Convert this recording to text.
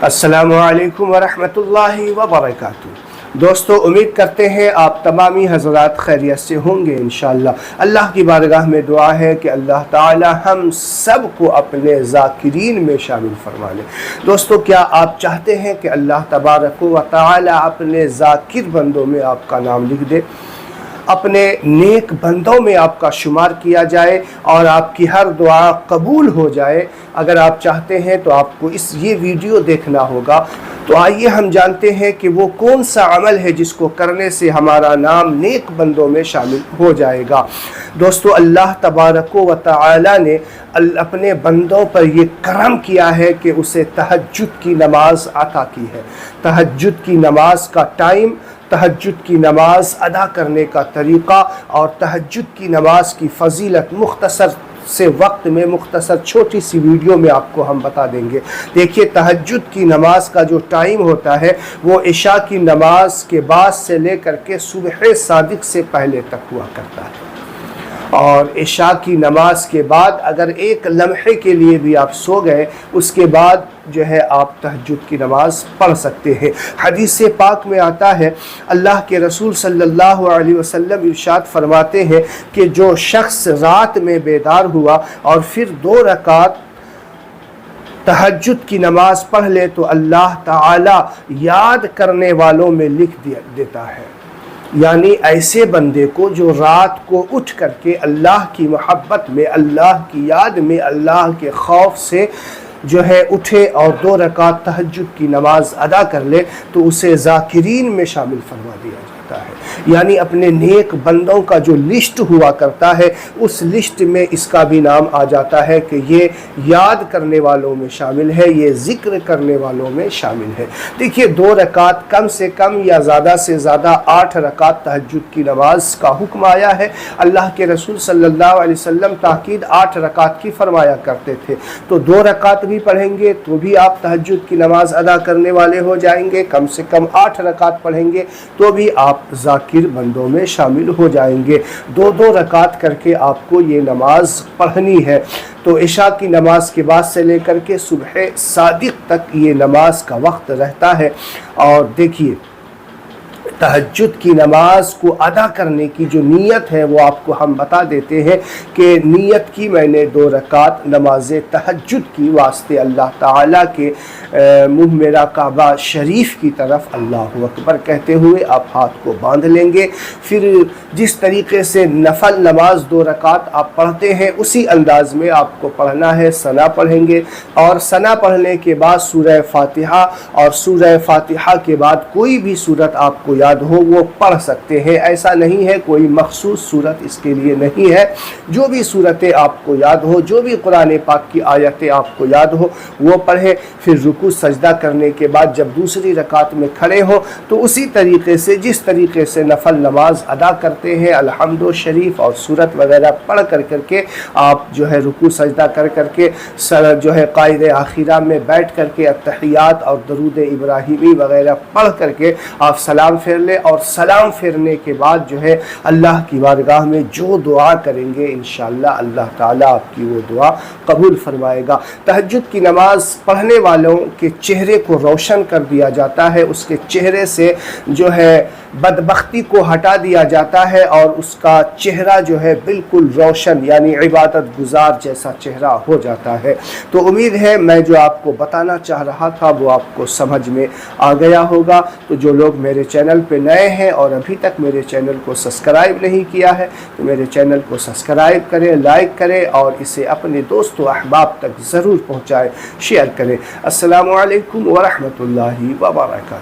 अस्सलाम वालेकुम वरहमतुल्लाहि वबरकातुहू। दोस्तों, उम्मीद करते हैं आप तमामी हज़रात खैरियत से होंगे इंशाअल्लाह। अल्लाह की बारगाह में दुआ है कि अल्लाह ताला हम सब को अपने ज़ाकिरीन में शामिल फरमा ले। दोस्तों, क्या आप चाहते हैं कि अल्लाह तबारक व तआला अपने ज़ाकिर बंदों में आपका नाम लिख दे, अपने नेक बंदों में आपका शुमार किया जाए और आपकी हर दुआ कबूल हो जाए? अगर आप चाहते हैं तो आपको ये वीडियो देखना होगा। तो आइए हम जानते हैं कि वो कौन सा अमल है जिसको करने से हमारा नाम नेक बंदों में शामिल हो जाएगा। दोस्तों, अल्लाह तबारक व तआला ने अपने बंदों पर ये करम किया है कि उसे तहज्जुद की नमाज अता की है। तहज्जुद की नमाज का टाइम, तहज्जुद की नमाज अदा करने का तरीक़ा और तहज्जुद की नमाज की फ़जीलत मुख्तसर से वक्त में मुख्तसर छोटी सी वीडियो में आपको हम बता देंगे। देखिए, तहज्जुद की नमाज का जो टाइम होता है वो इशा की नमाज के बाद से लेकर के सुबह सादिक से पहले तक हुआ करता है। और इशा की नमाज के बाद अगर एक लम्हे के लिए भी आप सो गए, उसके बाद जो है आप तहज्जुद की नमाज पढ़ सकते हैं। हदीस पाक में आता है, अल्लाह के रसूल सल्लल्लाहु अलैहि वसल्लम इरशाद फरमाते हैं कि जो शख्स रात में बेदार हुआ और फिर 2 रकात तहज्जुद की नमाज पढ़ ले तो अल्लाह ताला याद करने वालों में लिख देता है। यानी ऐसे बंदे को जो रात को उठ करके अल्लाह की मोहब्बत में, अल्लाह की याद में, अल्लाह के खौफ से जो है उठे और 2 रकात तहज्जुद की नमाज अदा कर ले तो उसे ज़ाकिरीन में शामिल फरमा दिया जाता है। यानी अपने नेक बंदों का जो लिस्ट हुआ करता है उस लिस्ट में इसका भी नाम आ जाता है कि ये याद करने वालों में शामिल है, ये ज़िक्र करने वालों में शामिल है। देखिए, 2 रकात कम से कम या ज़्यादा से ज़्यादा 8 रकात तहज्जुद की नमाज का हुक्म आया है। अल्लाह के रसूल सल्लल्लाहु अलैहि वसल्लम ताकीद 8 रकात की फरमाया करते थे। तो 2 रकात भी पढ़ेंगे तो भी आप तहज्जुद की नमाज अदा करने वाले हो जाएंगे। कम से कम 8 रकात पढ़ेंगे तो भी आप ज़ाकिर बंदों में शामिल हो जाएंगे। 2-2 रकात करके आपको ये नमाज पढ़नी है। तो इशा की नमाज के बाद से लेकर के सुबह सादिक तक ये नमाज का वक्त रहता है। और देखिए, तहज्जुद की नमाज को अदा करने की जो नीयत है वो आपको हम बता देते हैं कि नीयत की मैंने 2 रकात नमाज तहज्जुद की वास्ते अल्लाह ताला के मुँह मेरा काबा शरीफ की तरफ अल्लाहु अकबर कहते हुए आप हाथ को बांध लेंगे। फिर जिस तरीके से नफल नमाज 2 रकात आप पढ़ते हैं उसी अंदाज में आपको पढ़ना है। सना पढ़ेंगे और सना पढ़ने के बाद सूरह फातिहा और सूरह फातिहा के बाद कोई भी सूरत आपको याद हो वो पढ़ सकते हैं। ऐसा नहीं है, कोई मखसूस सूरत इसके लिए नहीं है। जो भी सूरतें आपको याद हो, जो भी कुरान पाक की आयतें आपको याद हो वो पढ़े। फिर रुकू सजदा करने के बाद जब दूसरी रकात में खड़े हो तो उसी तरीके से जिस तरीके से नफल नमाज अदा करते हैं अलहम्दु शरीफ और सूरत वगैरह पढ़ कर करके आप जो है रुकू सजदा कर करके जो है कायदे आखिरा में बैठ करके अत्तहियात और दरूद इब्राहिमी वगैरह पढ़ करके आप सलाम फेर ले। और सलाम फेरने के बाद जो है अल्लाह की बारगाह में जो दुआ करेंगे इंशाअल्लाह अल्लाह ताला आपकी वो दुआ कबूल फरमाएगा। तहज्जुद की नमाज पढ़ने वालों के चेहरे को रोशन कर दिया जाता है, उसके चेहरे से जो है बदबख्ती को हटा दिया जाता है और उसका चेहरा जो है बिल्कुल रोशन यानी इबादत गुजार जैसा चेहरा हो जाता है। तो उम्मीद है मैं जो आपको बताना चाह रहा था वो आपको समझ में आ गया होगा। तो जो लोग मेरे चैनल पे नए हैं और अभी तक मेरे चैनल को सब्सक्राइब नहीं किया है तो मेरे चैनल को सब्सक्राइब करें, लाइक करें और इसे अपने दोस्तों अहबाब तक ज़रूर पहुँचाएँ, शेयर करें। अस्सलामु अलैकुम व रहमतुल्लाहि व बरकातहू।